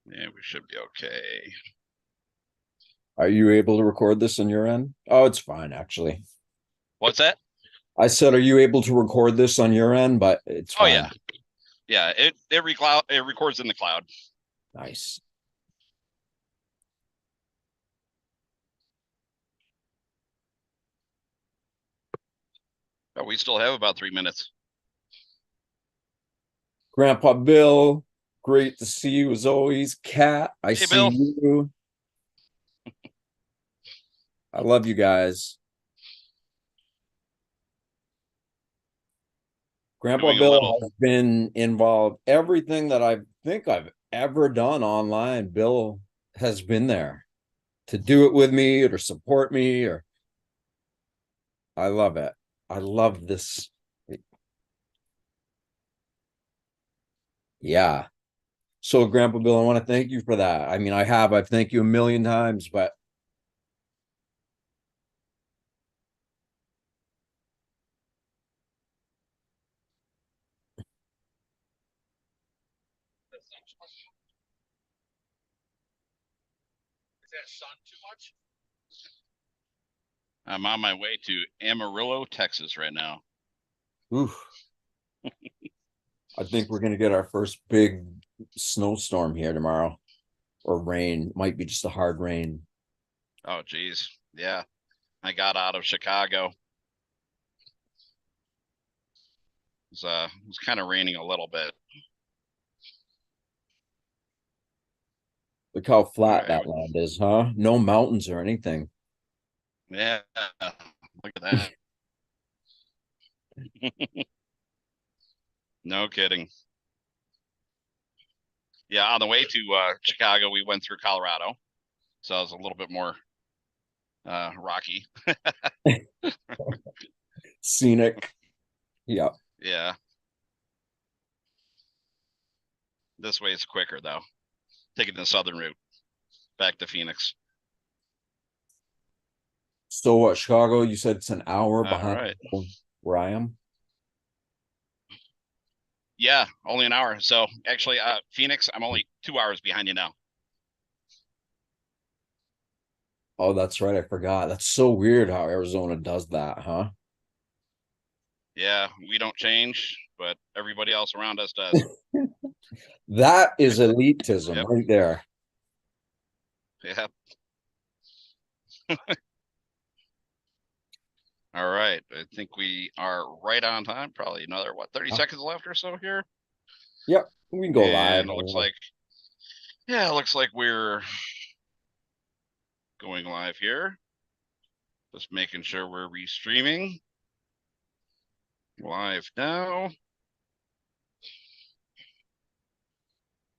Yeah, we should be okay. Are you able to record this on your end? Oh, it's fine, actually. What's that? I said, are you able to record this on your end? But it's Oh fine. yeah, yeah. It records in the cloud. Nice. But we still have about 3 minutes. Grandpa Bill, great to see you as always. Kat, I Hey, see Bill. you. I love you guys. Grandpa Doing a Bill little. has been involved. Everything that I think I've ever done online, Bill has been there to do it with me or to support me. Or I love it. I love this. Yeah. So, Grandpa Bill, I want to thank you for that. I mean, I've thanked you a million times, but I'm on my way to Amarillo, Texas right now. oof, I think we're gonna get our first big snowstorm here tomorrow, or rain. Might be just a hard rain. Oh, geez. Yeah, I got out of Chicago. It was kind of raining a little bit. Look how All flat right. that land is, huh? No mountains or anything. Yeah. Look at that. No kidding. Yeah, on the way to Chicago, we went through Colorado, so it was a little bit more rocky. Scenic. Yeah. Yeah, this way is quicker though. Taking the southern route back to Phoenix. So what, Chicago, you said it's an hour All behind right. where I am? Yeah, only an hour. So actually, Phoenix, I'm only 2 hours behind you now. Oh, that's right. I forgot. That's so weird how Arizona does that, huh? Yeah, we don't change, but everybody else around us does. That is elitism Yep. right there. Yep. All right. I think we are right on time. Probably another, what, 30 Huh? seconds left or so here. Yep, we can go live. And it looks like, yeah, it looks like we're going live here. Just making sure we're restreaming live now.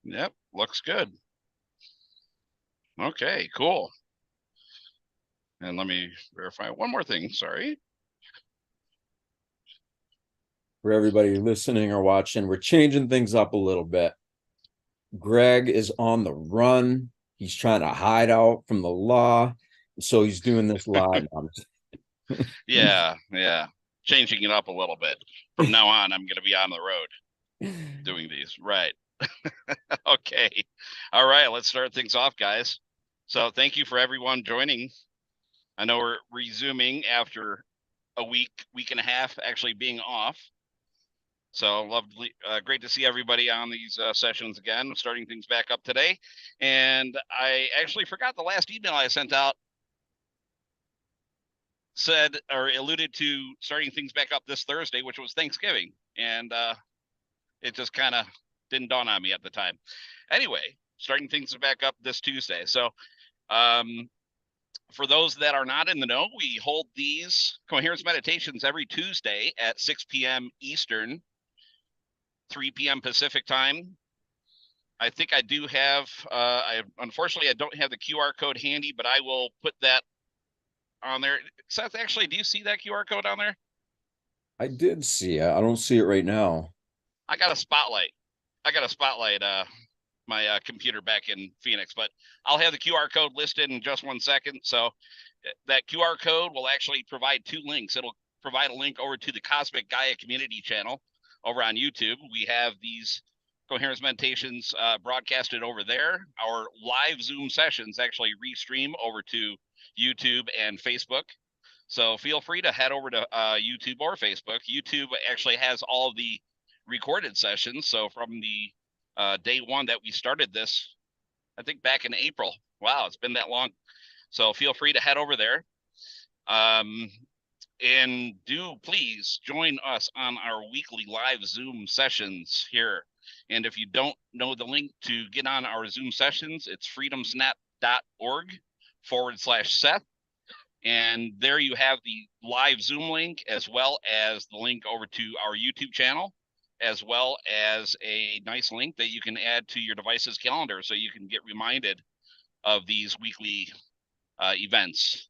Yep, looks good. Okay, cool. And let me verify one more thing. Sorry. For everybody listening or watching, we're changing things up a little bit. Greg is on the run. He's trying to hide out from the law. So he's doing this live. Yeah, yeah. Changing it up a little bit. From now on, I'm going to be on the road doing these. Right. Okay. All right. Let's start things off, guys. So thank you for everyone joining. I know we're resuming after a week and a half actually being off. So lovely, great to see everybody on these sessions again. Starting things back up today, and I actually forgot the last email I sent out said or alluded to starting things back up this Thursday, which was Thanksgiving, and it just kind of didn't dawn on me at the time. Anyway, starting things back up this Tuesday. So, um, for those that are not in the know, we hold these coherence meditations every Tuesday at 6 p.m. Eastern, 3 p.m. Pacific time. I think I do have. I unfortunately I don't have the QR code handy, but I will put that on there. Seth, actually, do you see that QR code on there? I did see it. I don't see it right now. I got a spotlight. I got a spotlight. My computer back in Phoenix, but I'll have the QR code listed in just 1 second. So that QR code will actually provide two links. It'll provide a link over to the Cosmic Gaia community channel over on YouTube. We have these Coherence Meditations broadcasted over there. Our live Zoom sessions actually restream over to YouTube and Facebook. So feel free to head over to YouTube or Facebook. YouTube actually has all the recorded sessions. So from the day one that we started this, I think back in April. Wow, it's been that long. So feel free to head over there. And do please join us on our weekly live Zoom sessions here. And if you don't know the link to get on our Zoom sessions, it's freedomsnap.org/Seth. And there you have the live Zoom link, as well as the link over to our YouTube channel, as well as a nice link that you can add to your device's calendar so you can get reminded of these weekly events.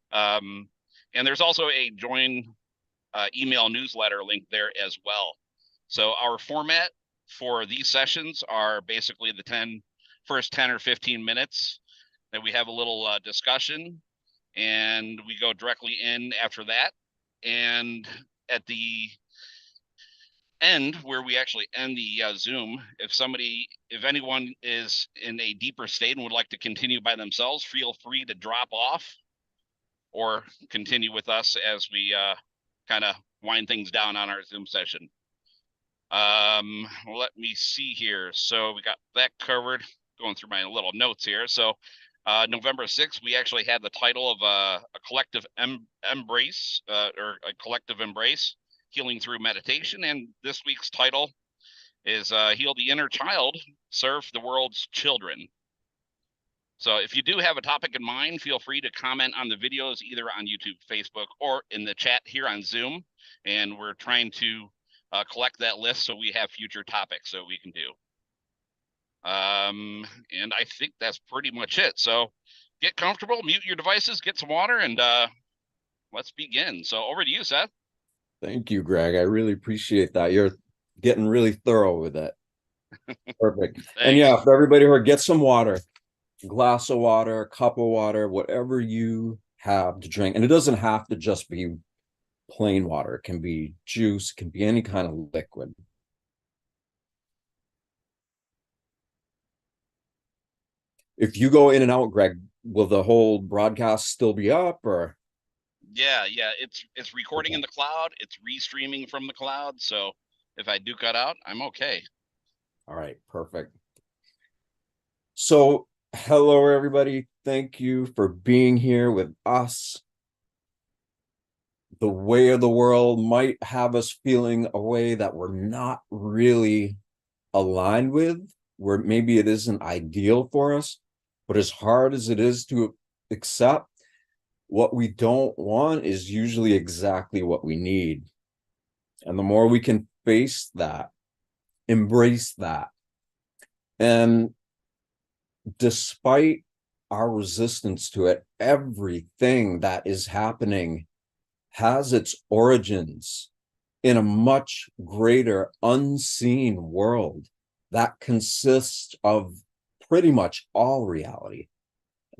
And there's also a join email newsletter link there as well. So our format for these sessions are basically the first 10 or 15 minutes that we have a little discussion, and we go directly in after that. And at the end, where we actually end the Zoom, if anyone is in a deeper state and would like to continue by themselves, feel free to drop off or continue with us as we kind of wind things down on our Zoom session. Let me see here. So we got that covered. Going through my little notes here. So November 6th, we actually had the title of a collective embrace, or a collective embrace, healing through meditation. And this week's title is Heal the Inner Child, Serve the World's Children. So if you do have a topic in mind, feel free to comment on the videos either on YouTube, Facebook, or in the chat here on Zoom. And we're trying to collect that list so we have future topics that we can do. And I think that's pretty much it. So get comfortable, mute your devices, get some water, and let's begin. So over to you, Seth. Thank you, Greg. I really appreciate that. You're getting really thorough with it. Perfect. And yeah, for everybody who get some water, glass of water, cup of water, whatever you have to drink. And it doesn't have to just be plain water. It can be juice, it can be any kind of liquid. If you go in and out, Greg, will the whole broadcast still be up, or? Yeah, it's recording in the cloud. It's restreaming from the cloud. So if I do cut out, I'm okay. All right, perfect. So hello, everybody. Thank you for being here with us. The way of the world might have us feeling a way that we're not really aligned with, where maybe it isn't ideal for us, but as hard as it is to accept, what we don't want is usually exactly what we need. And the more we can face that, embrace that, and despite our resistance to it, everything that is happening has its origins in a much greater unseen world that consists of pretty much all reality.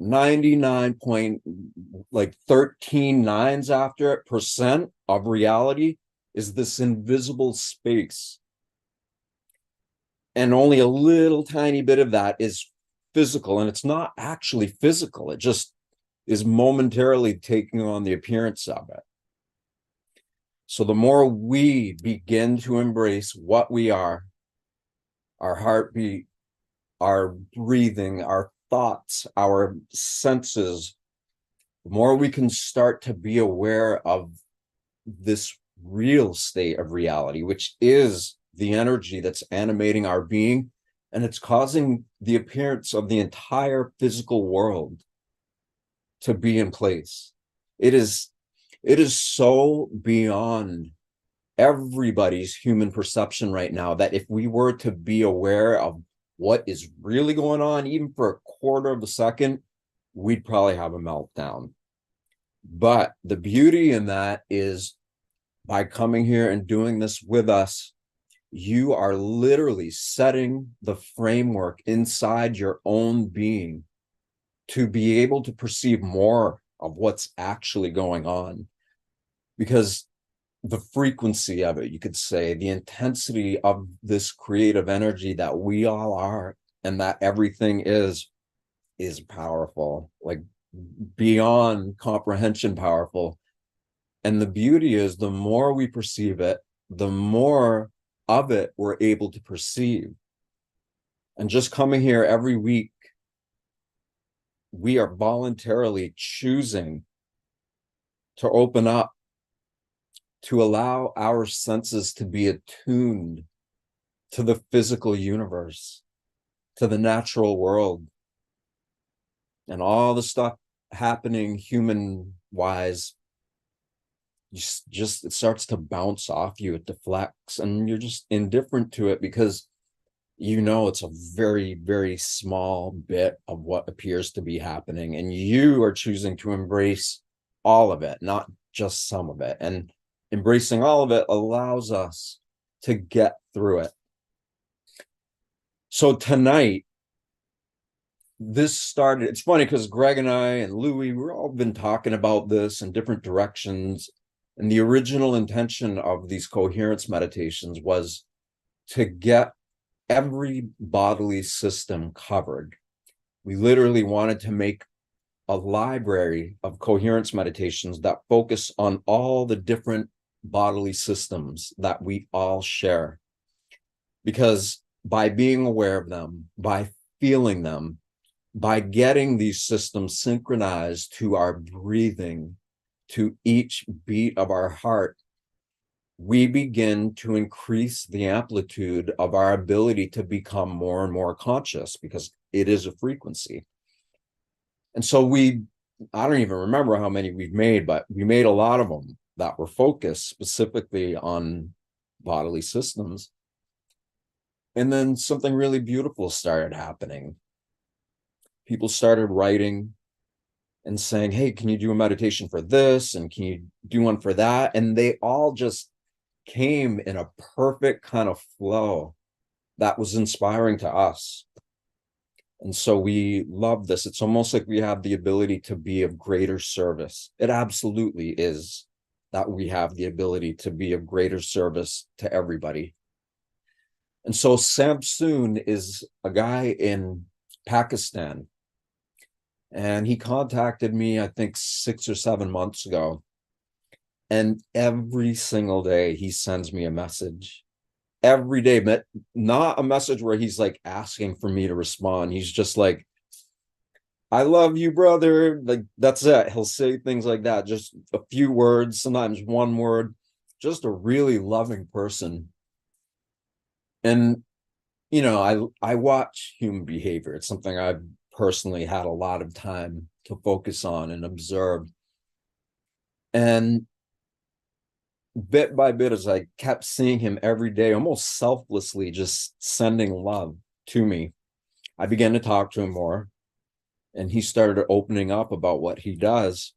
99.13 after it percent of reality is this invisible space. And only a little tiny bit of that is physical, and it's not actually physical. It just is momentarily taking on the appearance of it. So the more we begin to embrace what we are, our heartbeat, our breathing, our thoughts, our senses, the more we can start to be aware of this real state of reality, which is the energy that's animating our being, and it's causing the appearance of the entire physical world to be in place. It is so beyond everybody's human perception right now that if we were to be aware of what is really going on, even for a quarter of a second, we'd probably have a meltdown. But the beauty in that is, by coming here and doing this with us, you are literally setting the framework inside your own being to be able to perceive more of what's actually going on. Because the frequency of it, you could say, the intensity of this creative energy that we all are and that everything is powerful, like beyond comprehension powerful. And the beauty is the more we perceive it, the more of it we're able to perceive. And just coming here every week, we are voluntarily choosing to open up, to allow our senses to be attuned to the physical universe, to the natural world, and all the stuff happening human wise. Just it starts to bounce off you, it deflects, and you're just indifferent to it because it's a very, very small bit of what appears to be happening, and you are choosing to embrace all of it, not just some of it. And embracing all of it allows us to get through it. So tonight, this started, it's funny because Greg and I and Louie, we've all been talking about this in different directions. And the original intention of these coherence meditations was to get every bodily system covered. We literally wanted to make a library of coherence meditations that focus on all the different bodily systems that we all share. Because by being aware of them, by feeling them, by getting these systems synchronized to our breathing, to each beat of our heart, we begin to increase the amplitude of our ability to become more and more conscious, because it is a frequency. And so I don't even remember how many we've made, but we made a lot of them that were focused specifically on bodily systems. And then something really beautiful started happening. People started writing and saying, hey, can you do a meditation for this? And can you do one for that? And they all just came in a perfect kind of flow that was inspiring to us. And so we love this. It's almost like we have the ability to be of greater service. It absolutely is that we have the ability to be of greater service to everybody. And so Samsoon is a guy in Pakistan. And he contacted me, I think 6 or 7 months ago. And every single day he sends me a message. Every day, but not a message where he's like asking for me to respond. He's just like, I love you, brother. Like, that's it. He'll say things like that, just a few words, sometimes one word, just a really loving person. And, I watch human behavior. It's something I've personally had a lot of time to focus on and observe. And bit by bit, as I kept seeing him every day, almost selflessly just sending love to me, I began to talk to him more, and he started opening up about what he does.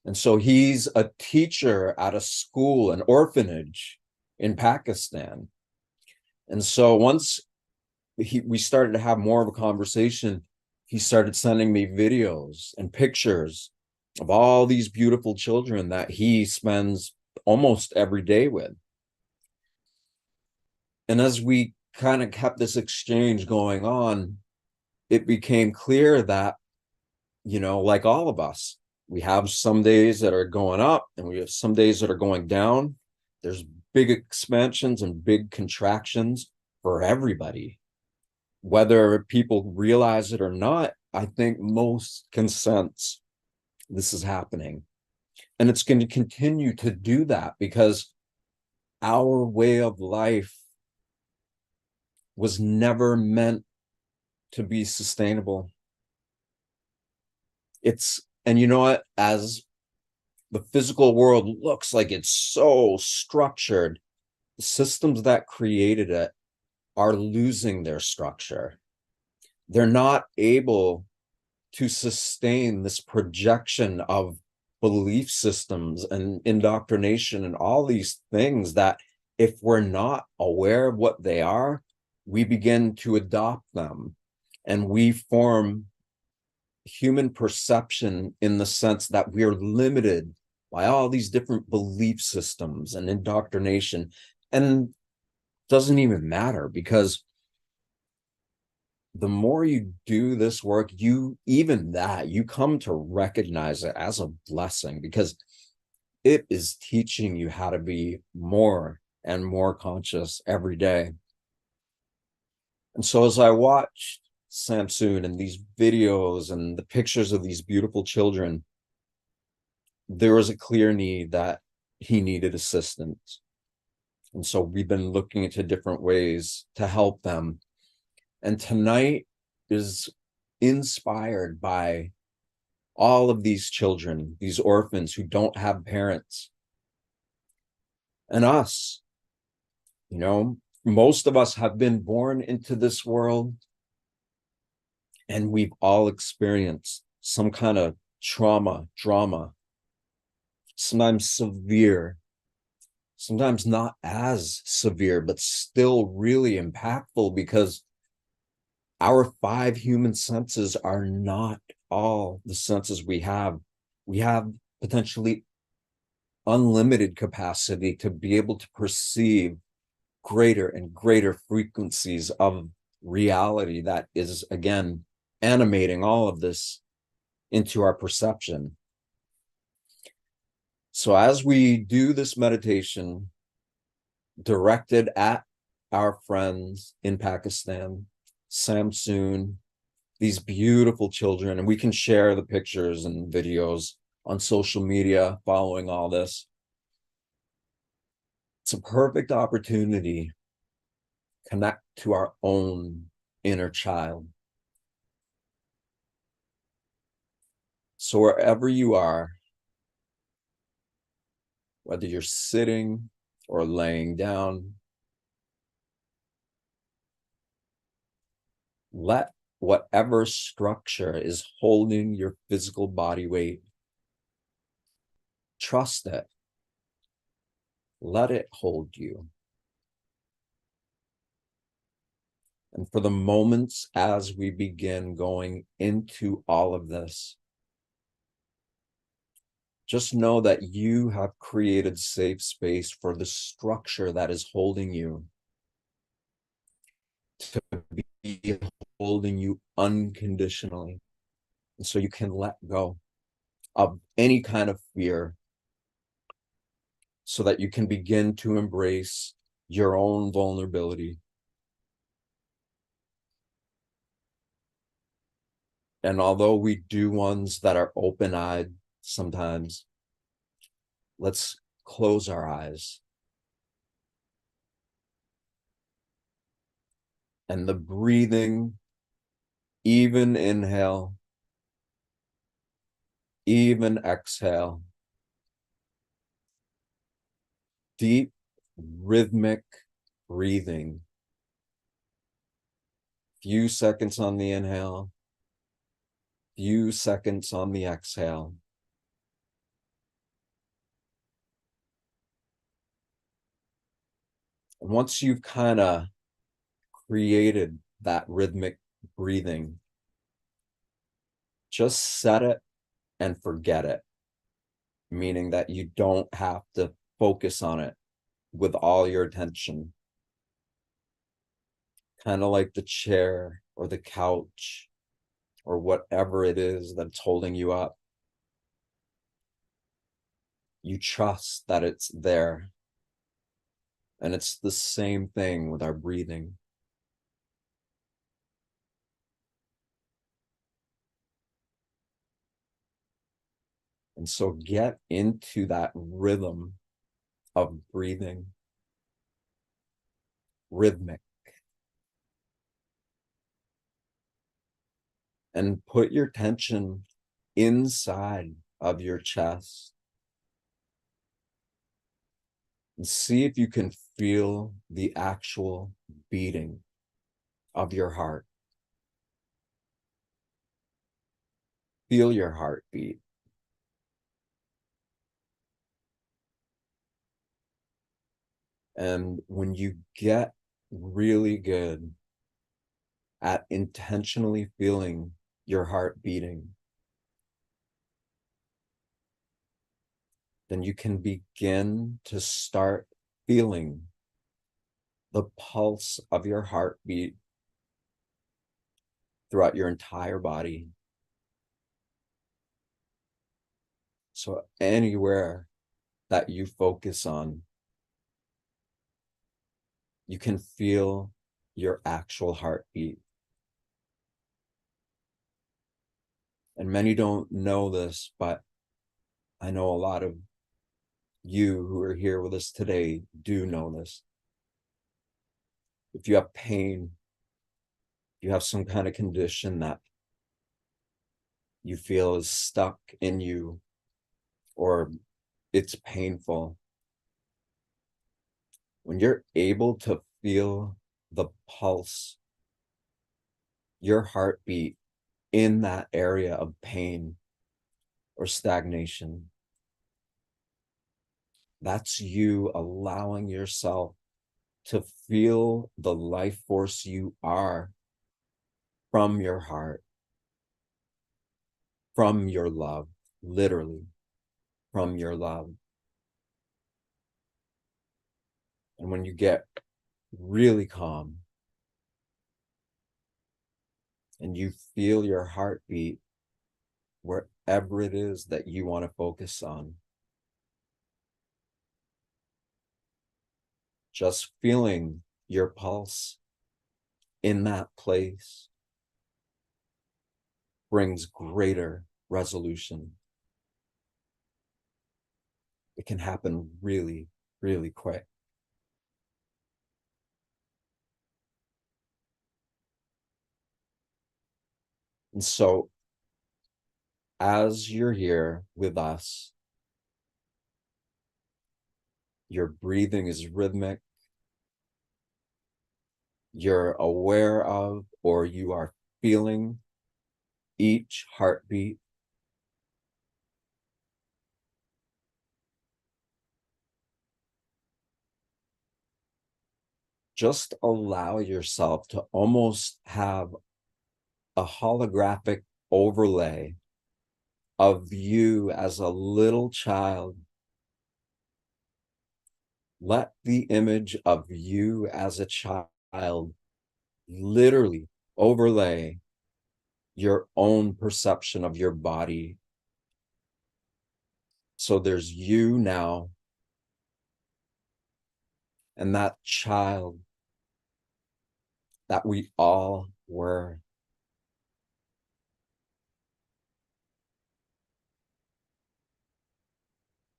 And so he's a teacher at a school, an orphanage in Pakistan. And so once we started to have more of a conversation, he started sending me videos and pictures of all these beautiful children that he spends almost every day with. And as we kind of kept this exchange going on, it became clear that, like all of us, we have some days that are going up and we have some days that are going down. There's big expansions and big contractions for everybody. Whether people realize it or not, I think most can sense this is happening. And it's going to continue to do that because our way of life was never meant to be sustainable. And you know what? As the physical world looks like it's so structured, the systems that created it are losing their structure. They're not able to sustain this projection of belief systems and indoctrination and all these things that, if we're not aware of what they are, we begin to adopt them, and we form human perception in the sense that we're limited by all these different belief systems and indoctrination. And it doesn't even matter, because the more you do this work, you come to recognize it as a blessing, because it is teaching you how to be more and more conscious every day. And so as I watched Samsoon and these videos and the pictures of these beautiful children, there was a clear need that he needed assistance. And so we've been looking into different ways to help them. And tonight is inspired by all of these children, these orphans who don't have parents. And us, most of us have been born into this world, and we've all experienced some kind of trauma, drama, sometimes severe, sometimes not as severe, but still really impactful, because our five human senses are not all the senses we have. We have potentially unlimited capacity to be able to perceive greater and greater frequencies of reality that is, again, animating all of this into our perception. So as we do this meditation directed at our friends in Pakistan, Samsoon, these beautiful children, and we can share the pictures and videos on social media following all this. It's a perfect opportunity to connect to our own inner child. So wherever you are, whether you're sitting or laying down, let whatever structure is holding your physical body weight, trust it. Let it hold you. And for the moments as we begin going into all of this, just know that you have created safe space for the structure that is holding you to be holding you unconditionally. And so you can let go of any kind of fear, so that you can begin to embrace your own vulnerability. And although we do ones that are open-eyed sometimes, let's close our eyes. And the breathing, even inhale, even exhale, deep rhythmic breathing. Few seconds on the inhale, few seconds on the exhale. And once you've kind of created that rhythmic breathing, just set it and forget it, meaning that you don't have to focus on it with all your attention. Kind of like the chair or the couch or whatever it is that's holding you up. You trust that it's there. And it's the same thing with our breathing. And so get into that rhythm of breathing, rhythmic, and put your tension inside of your chest and see if you can feel the actual beating of your heart. Feel your heartbeat. And when you get really good at intentionally feeling your heart beating, then you can begin to start feeling the pulse of your heartbeat throughout your entire body. So anywhere that you focus on, you can feel your actual heartbeat. And many don't know this, but I know a lot of you who are here with us today do know this. If you have pain, you have some kind of condition that you feel is stuck in you or it's painful, when you're able to feel the pulse, your heartbeat in that area of pain or stagnation, that's you allowing yourself to feel the life force you are from your heart, from your love, literally from your love. And when you get really calm and you feel your heartbeat wherever it is that you want to focus on, just feeling your pulse in that place brings greater resolution. It can happen really, really quick. And so, as you're here with us, your breathing is rhythmic, you're aware of, or you are feeling each heartbeat. Just allow yourself to almost have a holographic overlay of you as a little child. Let the image of you as a child literally overlay your own perception of your body. So there's you now, and that child that we all were.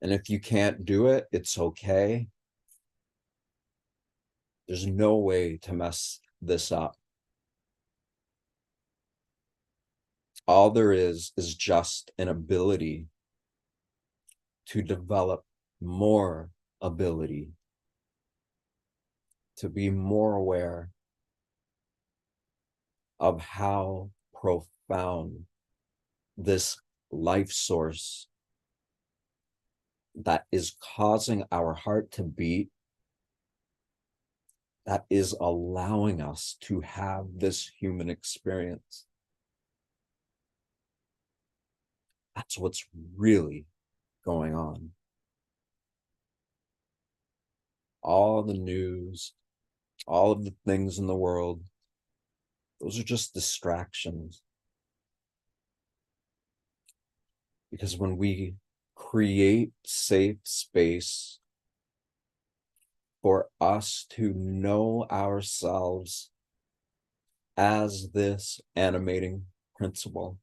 And if you can't do it, it's okay. There's no way to mess this up. All there is just an ability to develop more ability, to be more aware of how profound this life source that is causing our heart to beat, that is allowing us to have this human experience. That's what's really going on. All the news, all of the things in the world, those are just distractions. Because when we create safe space for us to know ourselves as this animating principle,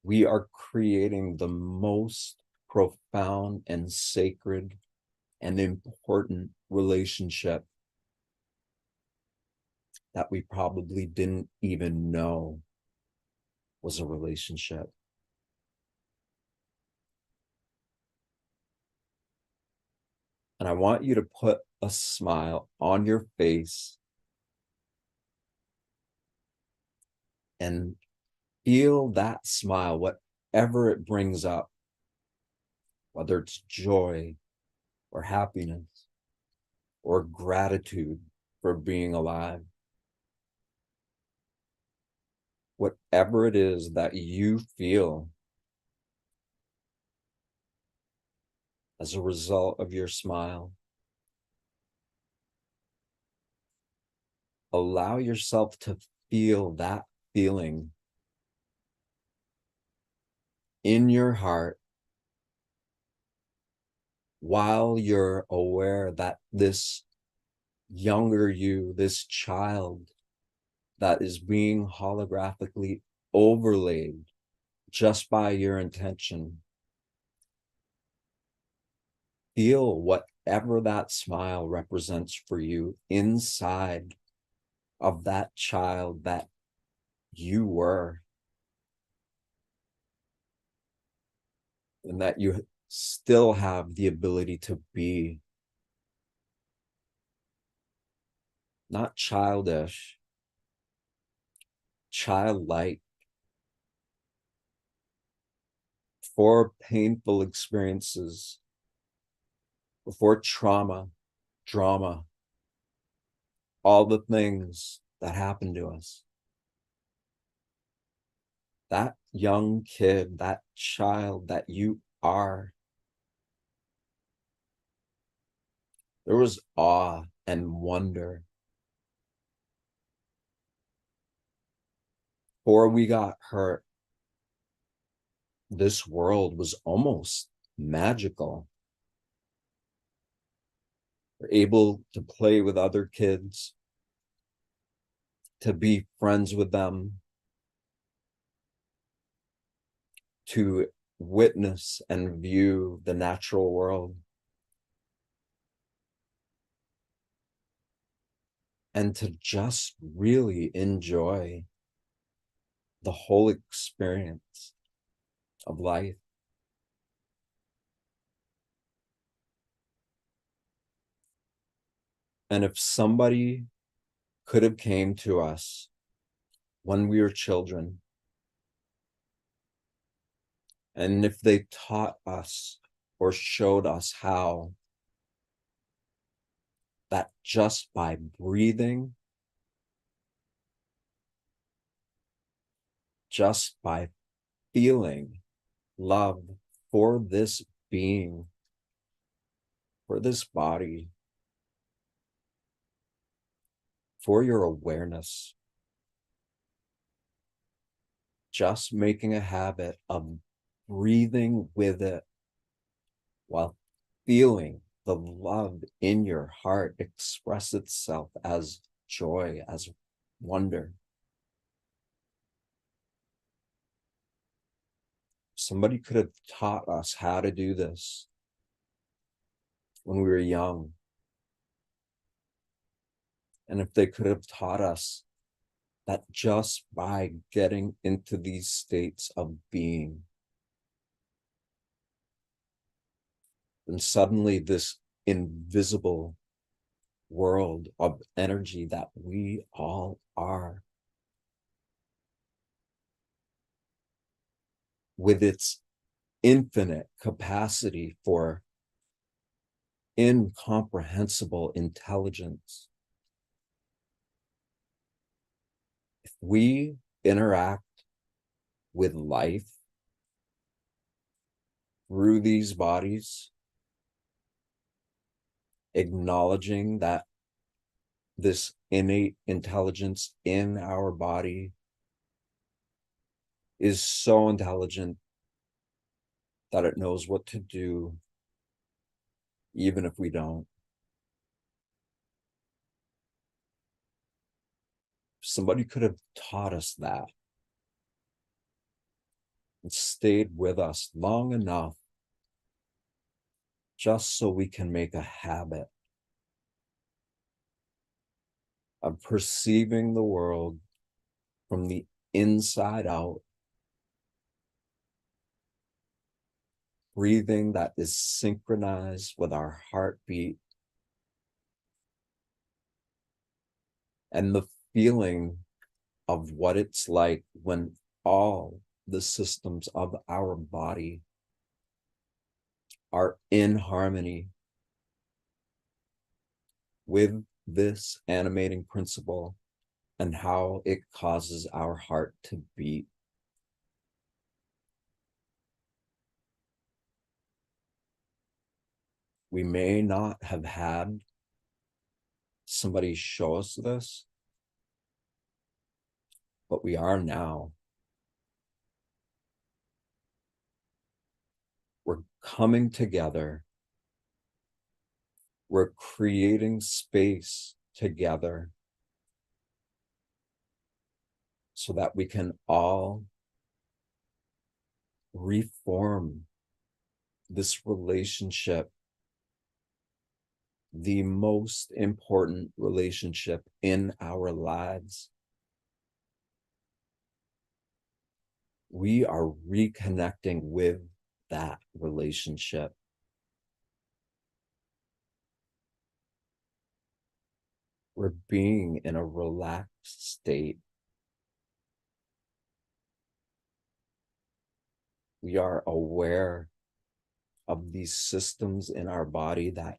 we are creating the most profound and sacred and important relationship that we probably didn't even know was a relationship. And I want you to put a smile on your face and feel that smile, whatever it brings up, whether it's joy or happiness or gratitude for being alive. Whatever it is that you feel, as a result of your smile. Allow yourself to feel that feeling in your heart while you're aware that this younger you, this child that is being holographically overlaid just by your intention, feel whatever that smile represents for you inside of that child that you were, and that you still have the ability to be. Not childish, childlike. Before painful experiences, before trauma, drama, all the things that happen to us, that young kid, that child that you are, there was awe and wonder. Before we got hurt, this world was almost magical. We're able to play with other kids, to be friends with them, to witness and view the natural world, and to just really enjoy the whole experience of life. And if somebody could have came to us when we were children, and if they taught us or showed us how that just by breathing, just by feeling love for this being, for this body, for your awareness, just making a habit of breathing with it while feeling the love in your heart express itself as joy, as wonder. Somebody could have taught us how to do this when we were young. And if they could have taught us that just by getting into these states of being, then suddenly this invisible world of energy that we all are, with its infinite capacity for incomprehensible intelligence, if we interact with life through these bodies, acknowledging that this innate intelligence in our body is so intelligent that it knows what to do, even if we don't. Somebody could have taught us that and stayed with us long enough just so we can make a habit of perceiving the world from the inside out, breathing that is synchronized with our heartbeat, and the feeling of what it's like when all the systems of our body are in harmony with this animating principle and how it causes our heart to beat. We may not have had somebody show us this, but we are now. We're coming together. We're creating space together so that we can all reform this relationship, the most important relationship in our lives. We are reconnecting with that relationship. We're being in a relaxed state. We are aware of these systems in our body that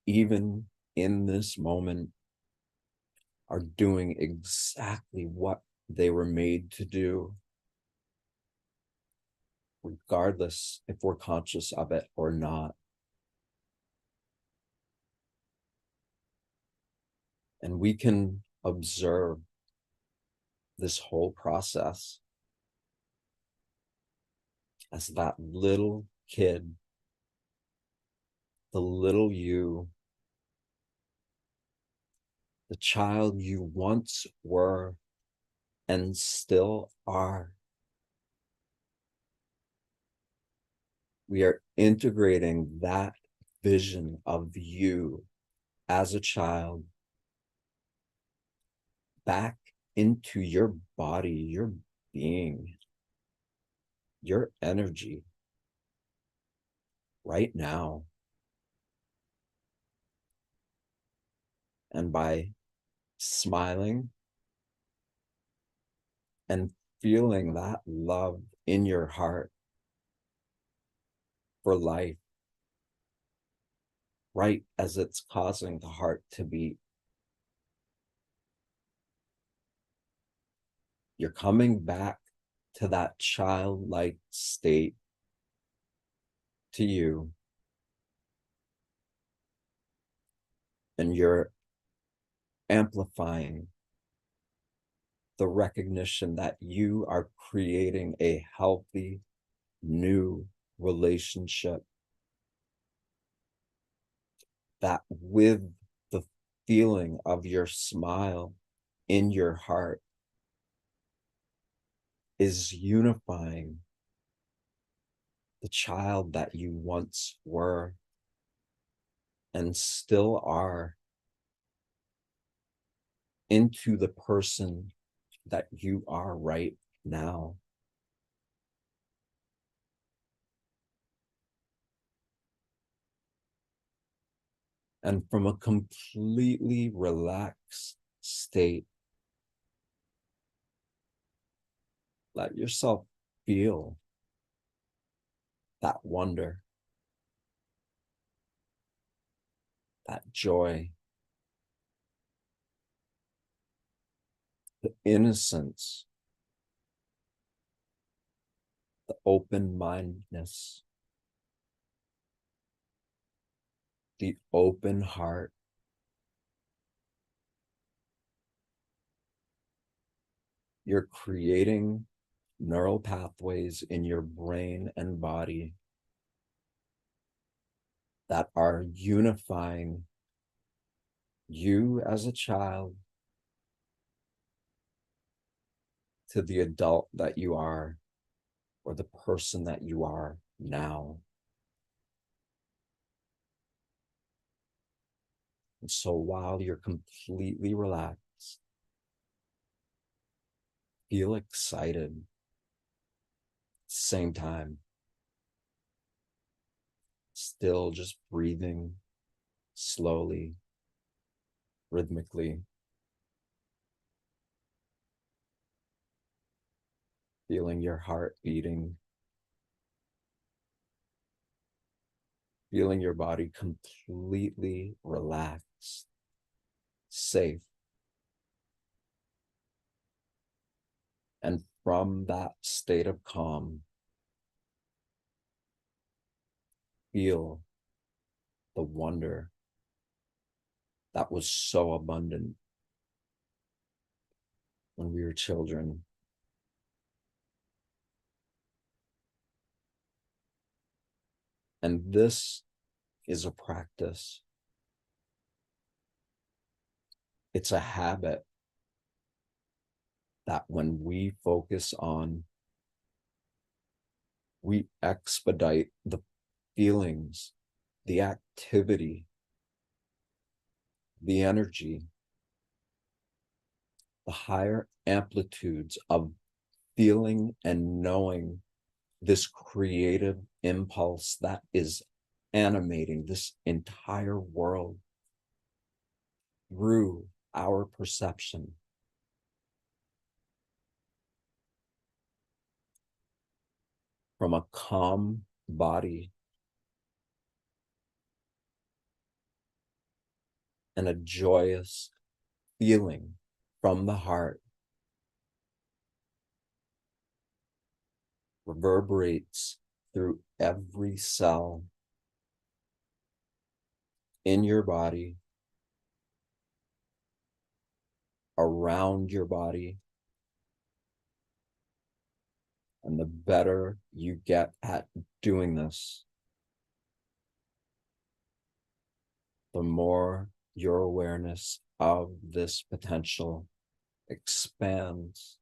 even in this moment are doing exactly what they were made to do, regardless if we're conscious of it or not. And we can observe this whole process as that little kid, the little you, the child you once were and still are. We are integrating that vision of you as a child back into your body, your being, your energy right now. And by smiling and feeling that love in your heart for life, right as it's causing the heart to beat, you're coming back to that childlike state to you, and you're amplifying the recognition that you are creating a healthy new relationship that, with the feeling of your smile in your heart, is unifying the child that you once were and still are into the person that you are right now. And from a completely relaxed state, let yourself feel that wonder, that joy, the innocence, the open-mindedness, the open heart. You're creating neural pathways in your brain and body that are unifying you as a child to the adult that you are, or the person that you are now. And so while you're completely relaxed, feel excited. Same time, still just breathing slowly, rhythmically, feeling your heart beating, feeling your body completely relaxed, safe. And from that state of calm, feel the wonder that was so abundant when we were children. And this is a practice. It's a habit that when we focus on, we expedite the feelings, the activity, the energy, the higher amplitudes of feeling and knowing this creative impulse that is animating this entire world through our perception. From a calm body and a joyous feeling from the heart reverberates through every cell in your body, around your body. And the better you get at doing this, the more your awareness of this potential expands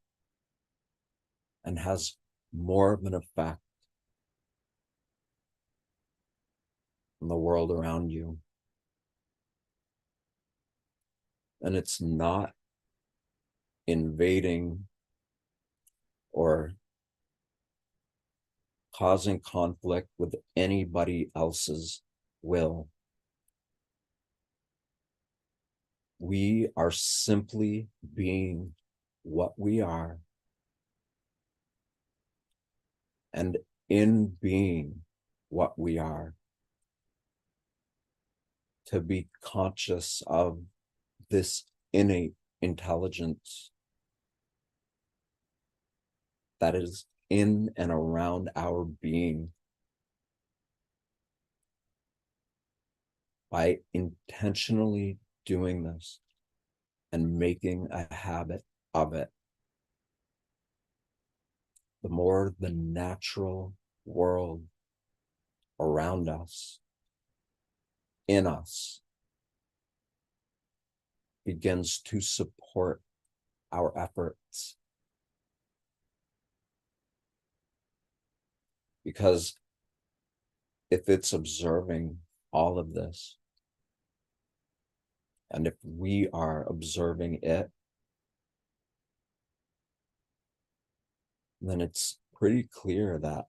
and has more of an effect on the world around you. And it's not invading or causing conflict with anybody else's will. We are simply being what we are. And in being what we are, to be conscious of this innate intelligence that is in and around our being. By intentionally doing this and making a habit of it, the more the natural world around us, in us, begins to support our efforts. Because if it's observing all of this, and if we are observing it, then it's pretty clear that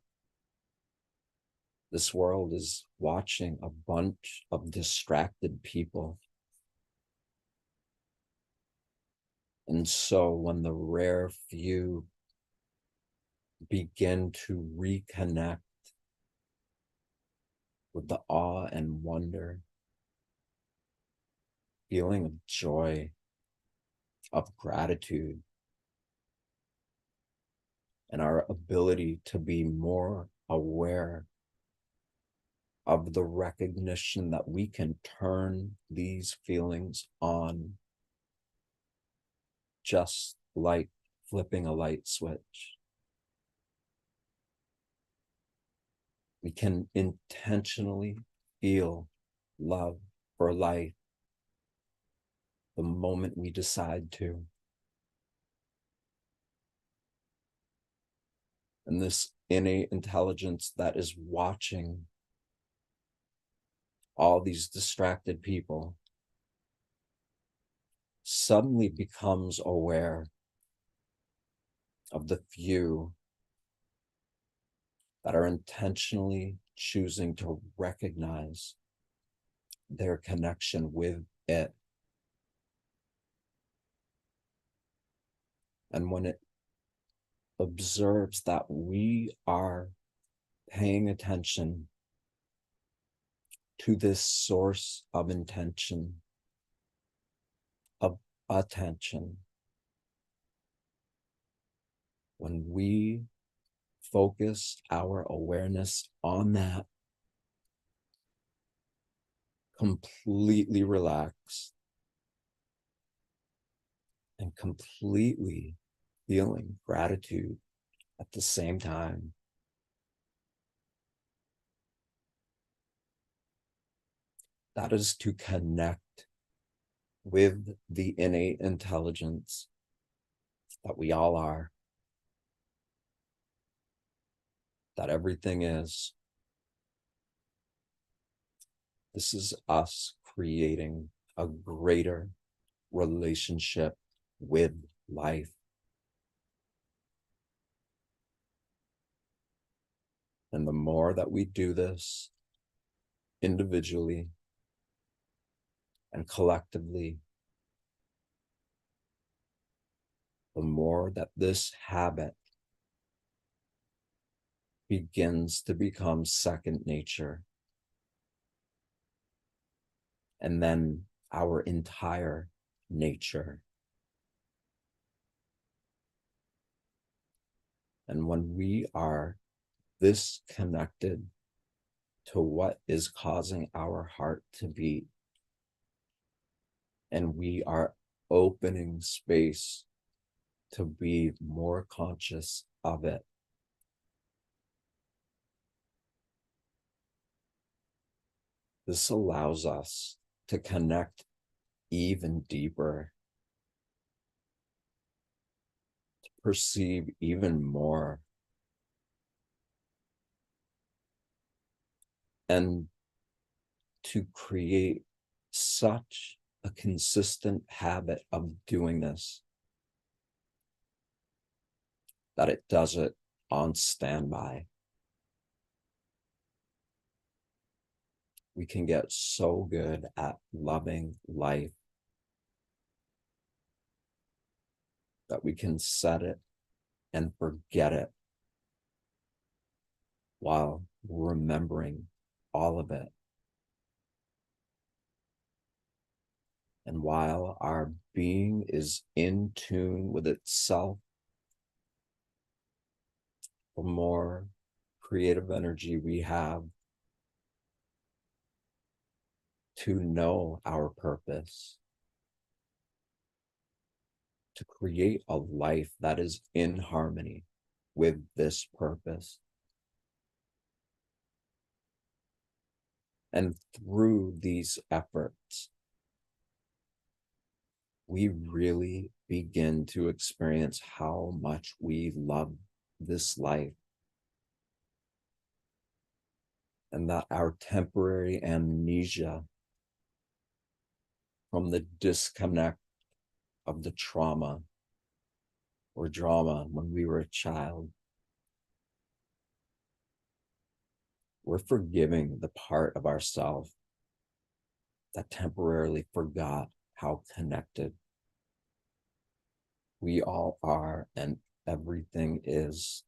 this world is watching a bunch of distracted people. And so when the rare few begin to reconnect with the awe and wonder, feeling of joy, of gratitude, and our ability to be more aware of the recognition that we can turn these feelings on, just like flipping a light switch. We can intentionally feel love for life the moment we decide to. And this innate intelligence that is watching all these distracted people suddenly becomes aware of the few that are intentionally choosing to recognize their connection with it. And when it observes that we are paying attention to this source of intention, of attention, when we focus our awareness on that, completely relaxed and completely feeling gratitude at the same time. That is to connect with the innate intelligence that we all are, that everything is. This is us creating a greater relationship with life. And the more that we do this individually and collectively, the more that this habit begins to become second nature. And then our entire nature. And when we are this connected to what is causing our heart to beat, and we are opening space to be more conscious of it, this allows us to connect even deeper, to perceive even more, and to create such a consistent habit of doing this that it does it on standby. We can get so good at loving life that we can set it and forget it while remembering all of it. And while our being is in tune with itself, the more creative energy we have to know our purpose, to create a life that is in harmony with this purpose. And through these efforts, we really begin to experience how much we love this life, and that our temporary amnesia from the disconnect of the trauma or drama when we were a child, we're forgiving the part of ourselves that temporarily forgot how connected we all are and everything is.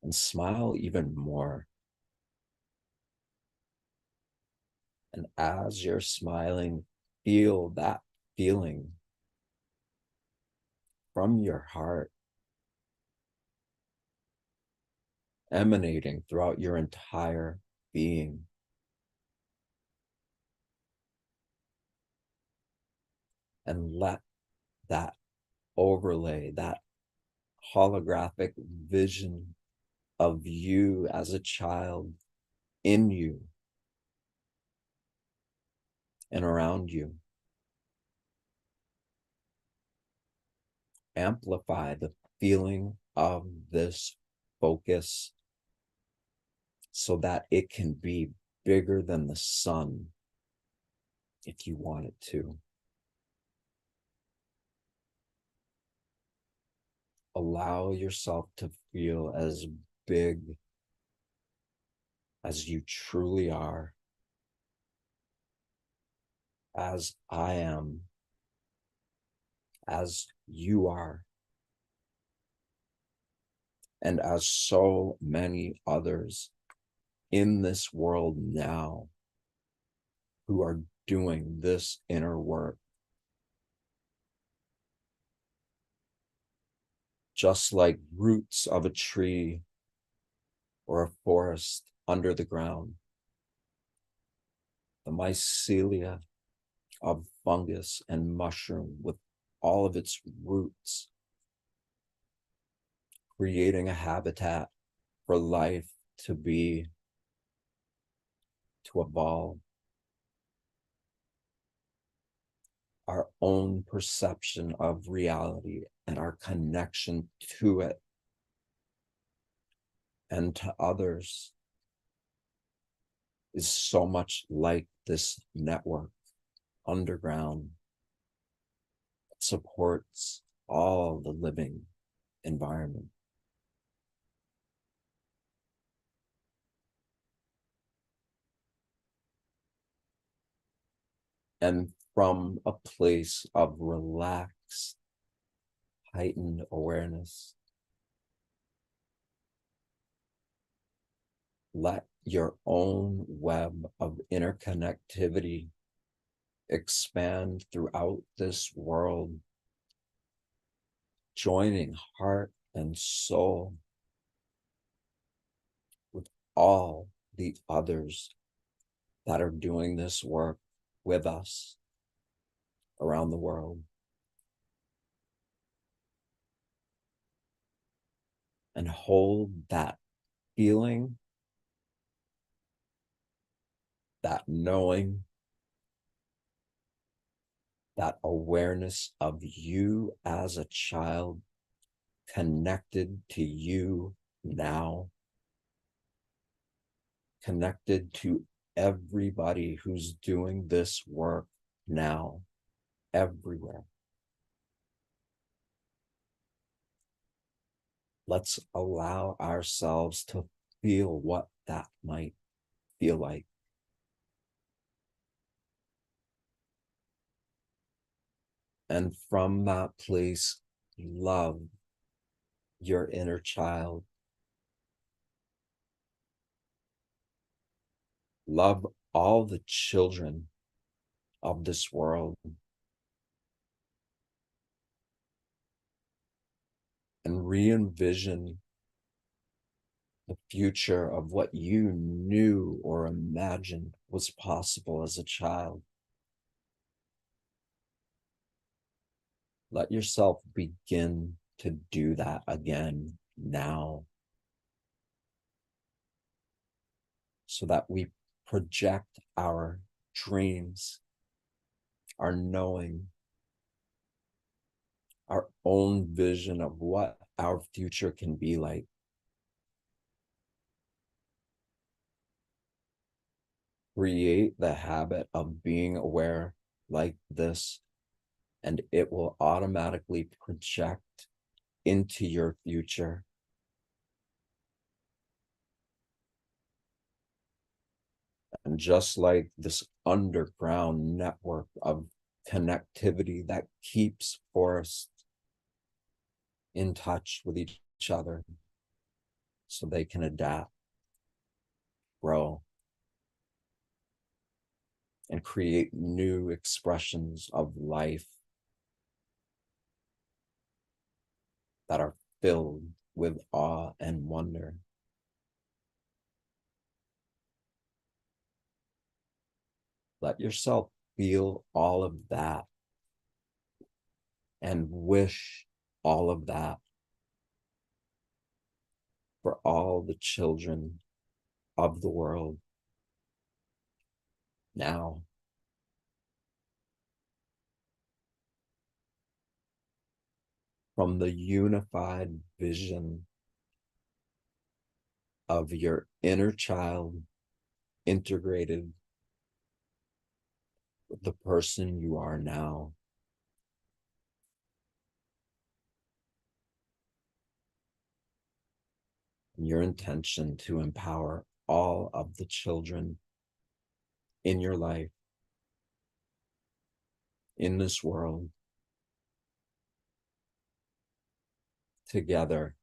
And smile even more. And as you're smiling, feel that feeling from your heart emanating throughout your entire being. And let that overlay, that holographic vision of you as a child in you and around you, amplify the feeling of this focus so that it can be bigger than the sun if you want it to. Allow yourself to feel as big as you truly are, as I am, as you are, and as so many others in this world now who are doing this inner work. Just like roots of a tree or a forest under the ground. The mycelia of fungus and mushroom with all of its roots, creating a habitat for life to be, to evolve. Our own perception of reality and our connection to it and to others is so much like this network underground. It supports all the living environment. And from a place of relaxed, heightened awareness, let your own web of interconnectivity expand throughout this world, joining heart and soul with all the others that are doing this work with us around the world. And hold that feeling, that knowing, that awareness of you as a child connected to you now, connected to everybody who's doing this work now, everywhere. Let's allow ourselves to feel what that might feel like. And from that place, love your inner child. Love all the children of this world. And re-envision the future of what you knew or imagined was possible as a child. Let yourself begin to do that again now, so that we project our dreams, our knowing, our own vision of what our future can be like. Create the habit of being aware like this, and it will automatically project into your future. And just like this underground network of connectivity that keeps forests in touch with each other so they can adapt, grow, and create new expressions of life that are filled with awe and wonder. Let yourself feel all of that and wish all of that for all the children of the world now. From the unified vision of your inner child integrated with the person you are now. And your intention to empower all of the children in your life, in this world, together,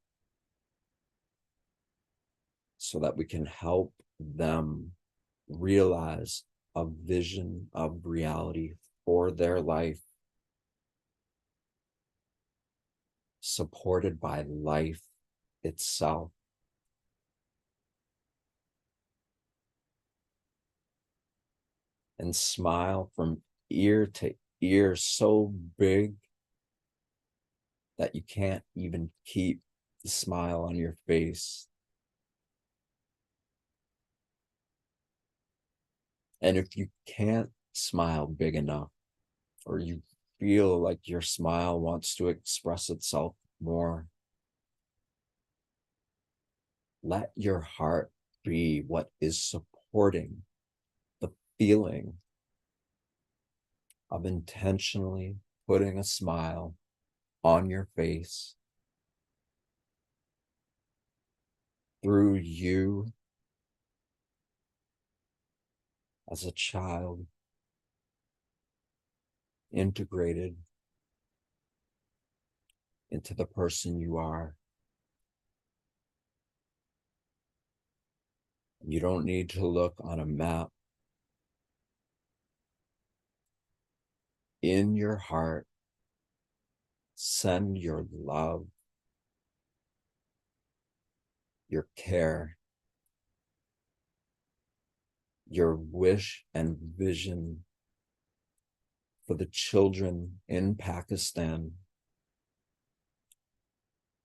so that we can help them realize a vision of reality for their life, supported by life itself. and smile from ear to ear so big that you can't even keep the smile on your face. And if you can't smile big enough, or you feel like your smile wants to express itself more, let your heart be what is supporting the feeling of intentionally putting a smile on your face through you as a child, integrated into the person you are. You don't need to look on a map. In your heart, send your love, your care, your wish and vision for the children in Pakistan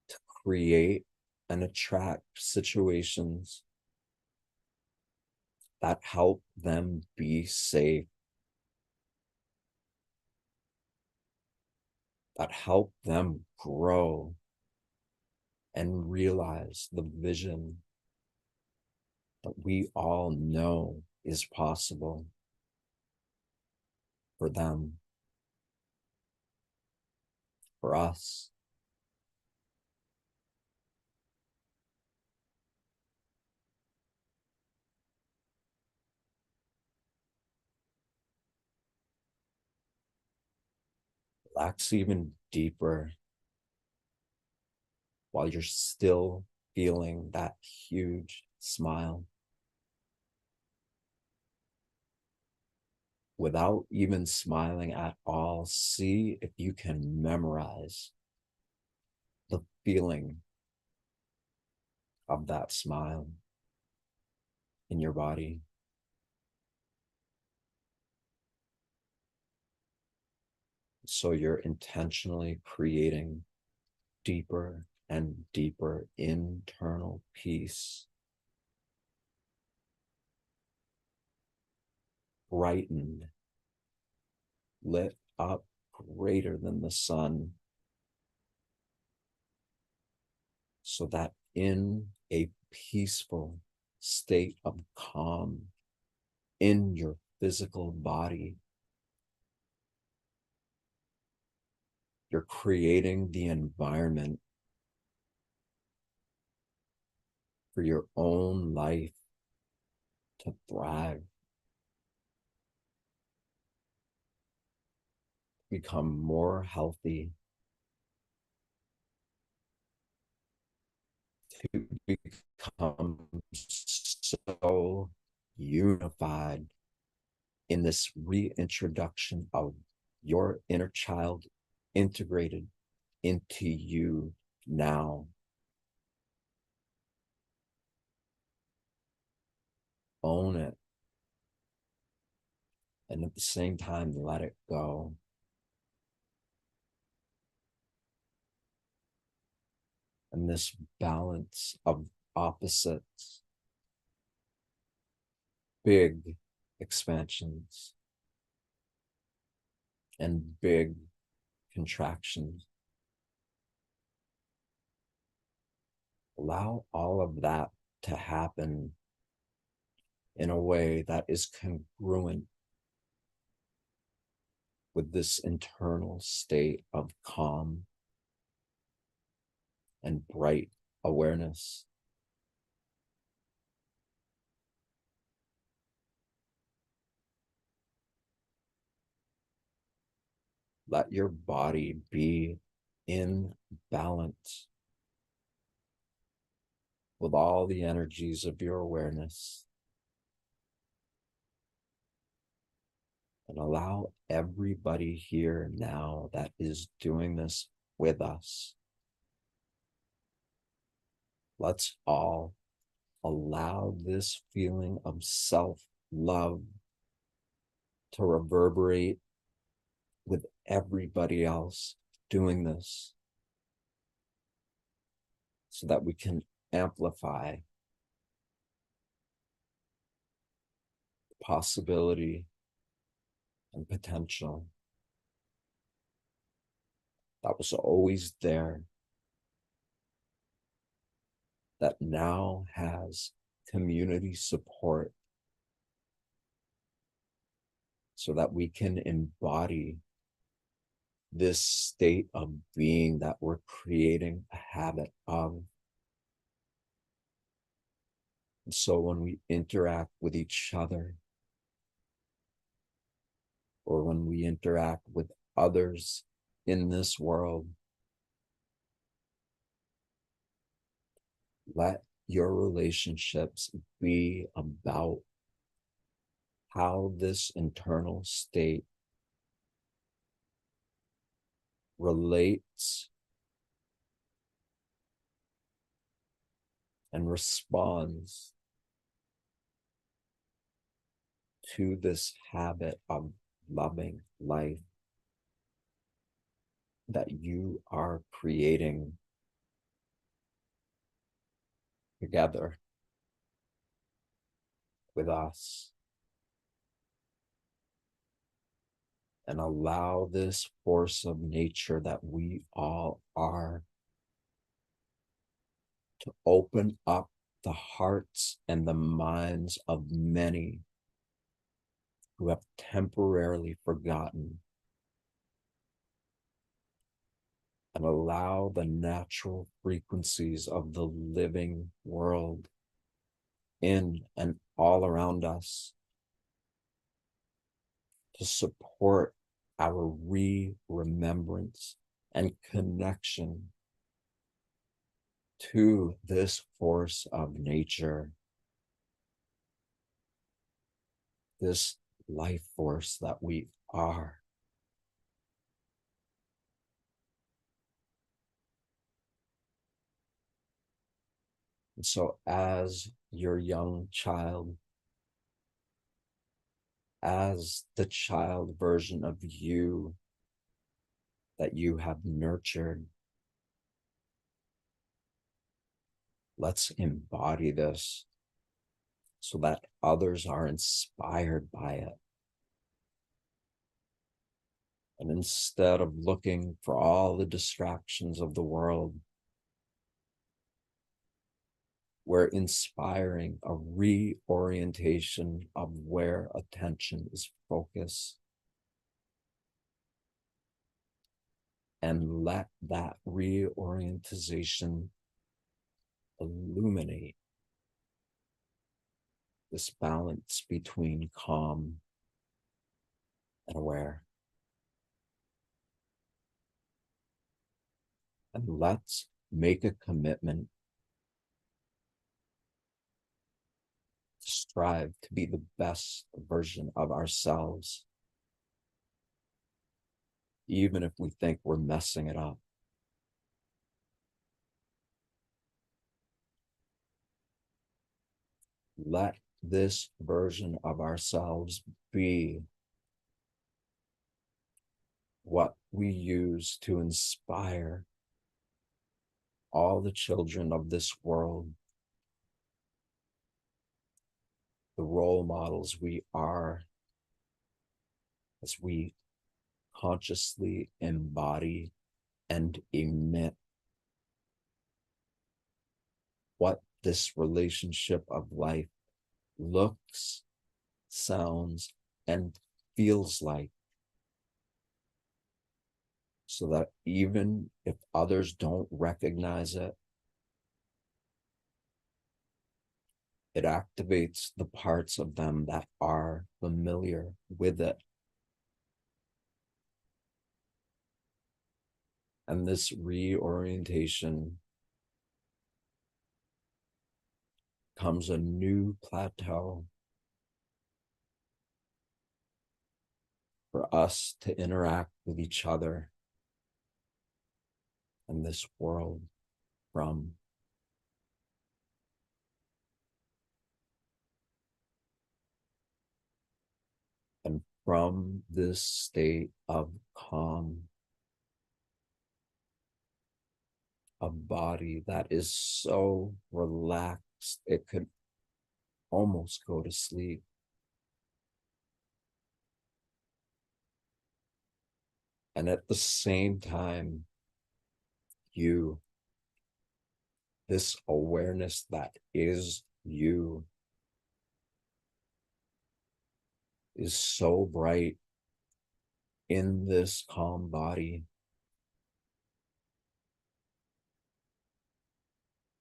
to create and attract situations that help them be safe, that help them grow and realize the vision that we all know is possible for them, for us. Relax even deeper while you're still feeling that huge smile. Without even smiling at all, see if you can memorize the feeling of that smile in your body. So you're intentionally creating deeper and deeper internal peace, brightened, lit up greater than the sun, so that in a peaceful state of calm in your physical body, you're creating the environment for your own life to thrive, become more healthy, to become so unified in this reintroduction of your inner child integrated into you now. Own it. And at the same time, let it go. And this balance of opposites, big expansions and big contractions. Allow all of that to happen in a way that is congruent with this internal state of calm and bright awareness. Let your body be in balance with all the energies of your awareness. And allow everybody here now that is doing this with us. Let's all allow this feeling of self-love to reverberate with everybody else doing this so that we can amplify possibility and potential that was always there, that now has community support, so that we can embody this state of being that we're creating a habit of. And so when we interact with each other, or when we interact with others in this world, let your relationships be about how this internal state relates and responds to this habit of loving life that you are creating together with us. And allow this force of nature that we all are to open up the hearts and the minds of many who have temporarily forgotten, and allow the natural frequencies of the living world in and all around us to support our remembrance and connection to this force of nature, this life force that we are. And so as your young child, as the child version of you that you have nurtured, let's embody this so that others are inspired by it. And instead of looking for all the distractions of the world, we're inspiring a reorientation of where attention is focused. And let that reorientation illuminate this balance between calm and aware. And let's make a commitment to strive to be the best version of ourselves, even if we think we're messing it up. Let this version of ourselves be what we use to inspire all the children of this world, the role models we are, as we consciously embody and emit what this relationship of life looks, sounds, and feels like, so that even if others don't recognize it, it activates the parts of them that are familiar with it. And this reorientation comes a new plateau for us to interact with each other and this world from. And from this state of calm, a body that is so relaxed it could almost go to sleep. And at the same time, you, this awareness that is you, is so bright in this calm body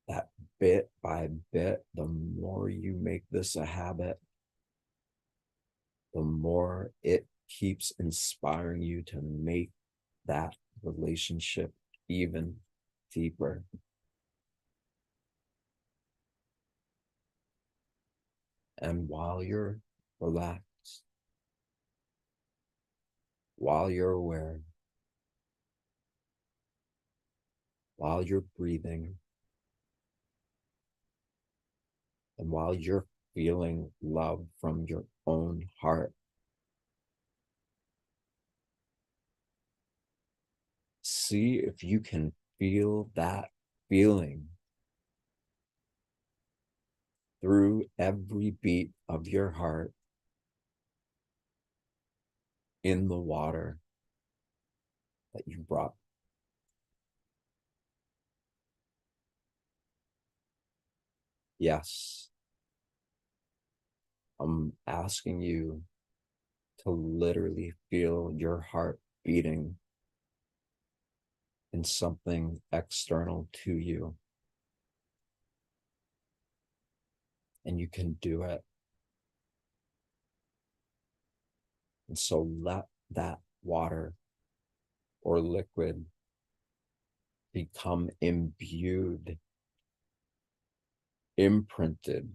that bit by bit, the more you make this a habit, the more it keeps inspiring you to make that relationship even deeper. And while you're relaxed, while you're aware, while you're breathing, and while you're feeling love from your own heart, see if you can feel that feeling through every beat of your heart in the water that you brought. Yes, I'm asking you to literally feel your heart beating in something external to you. And you can do it. And so let that water or liquid become imbued, imprinted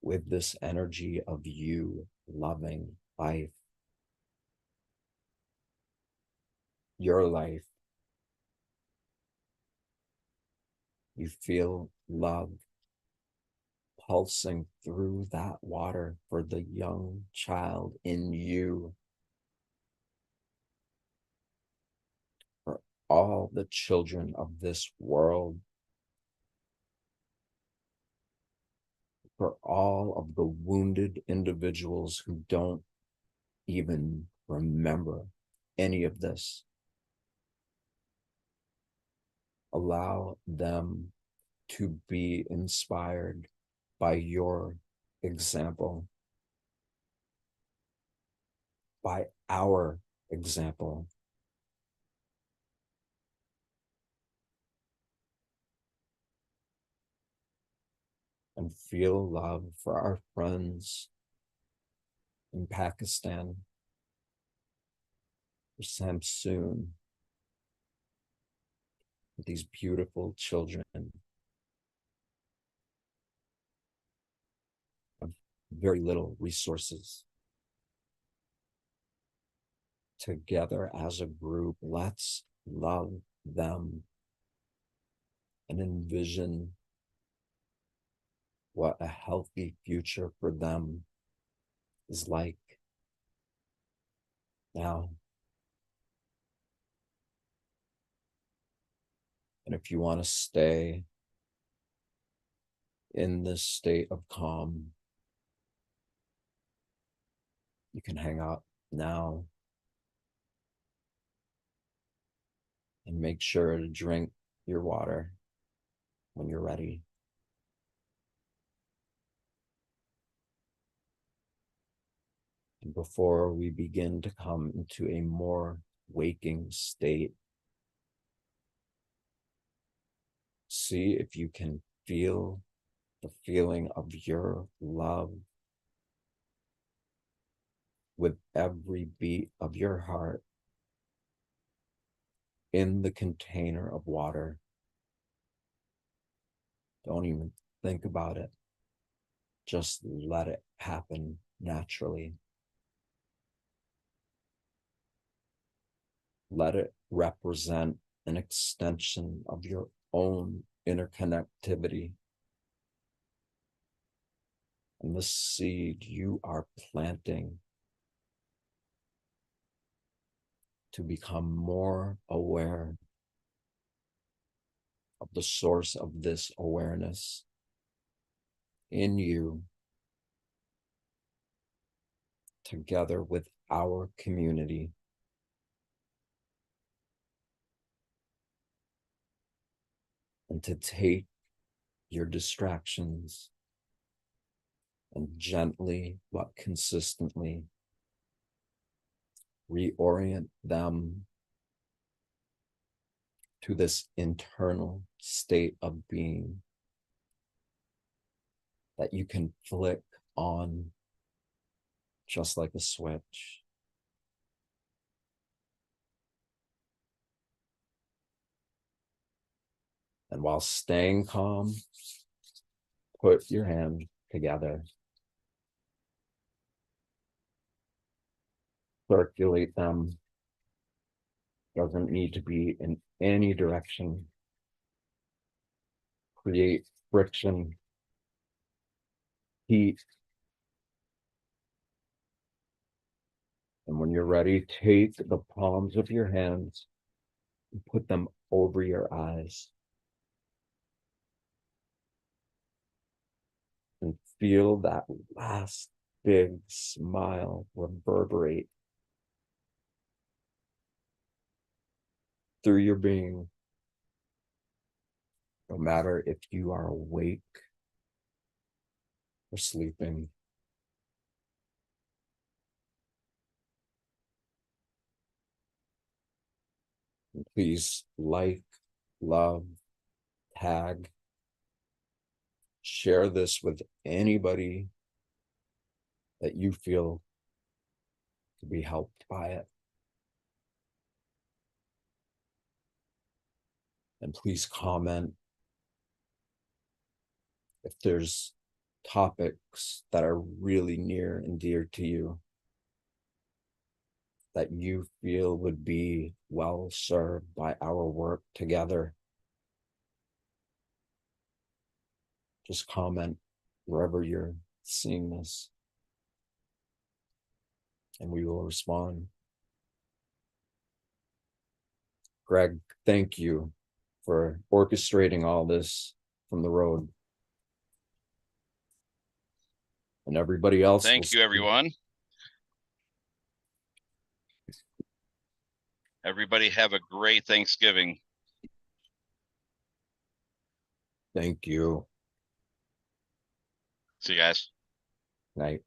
with this energy of you loving life, your life. You feel love pulsing through that water for the young child in you, for all the children of this world, for all of the wounded individuals who don't even remember any of this. Allow them to be inspired by your example, by our example. And feel love for our friends in Pakistan, for Samsoon, these beautiful children of very little resources. Together as a group, let's love them and envision what a healthy future for them is like now. And if you want to stay in this state of calm, you can hang out now and make sure to drink your water when you're ready. And before we begin to come into a more waking state, see if you can feel the feeling of your love with every beat of your heart in the container of water. Don't even think about it. Just let it happen naturally. Let it represent an extension of your own interconnectivity. and the seed you are planting to become more aware of the source of this awareness in you, together with our community. And to take your distractions and gently but consistently reorient them to this internal state of being that you can flick on just like a switch. And while staying calm, put your hand together. Circulate them. Doesn't need to be in any direction. Create friction, heat. And when you're ready, take the palms of your hands and put them over your eyes. And feel that last big smile reverberate through your being, no matter if you are awake or sleeping. And please like, love, tag, share this with anybody that you feel could be helped by it. And please comment if there's topics that are really near and dear to you that you feel would be well served by our work together. Just comment wherever you're seeing this, and we will respond. Greg, thank you for orchestrating all this from the road. And everybody else. Thank you, everyone. Everybody have a great Thanksgiving. Thank you. See you guys. Night.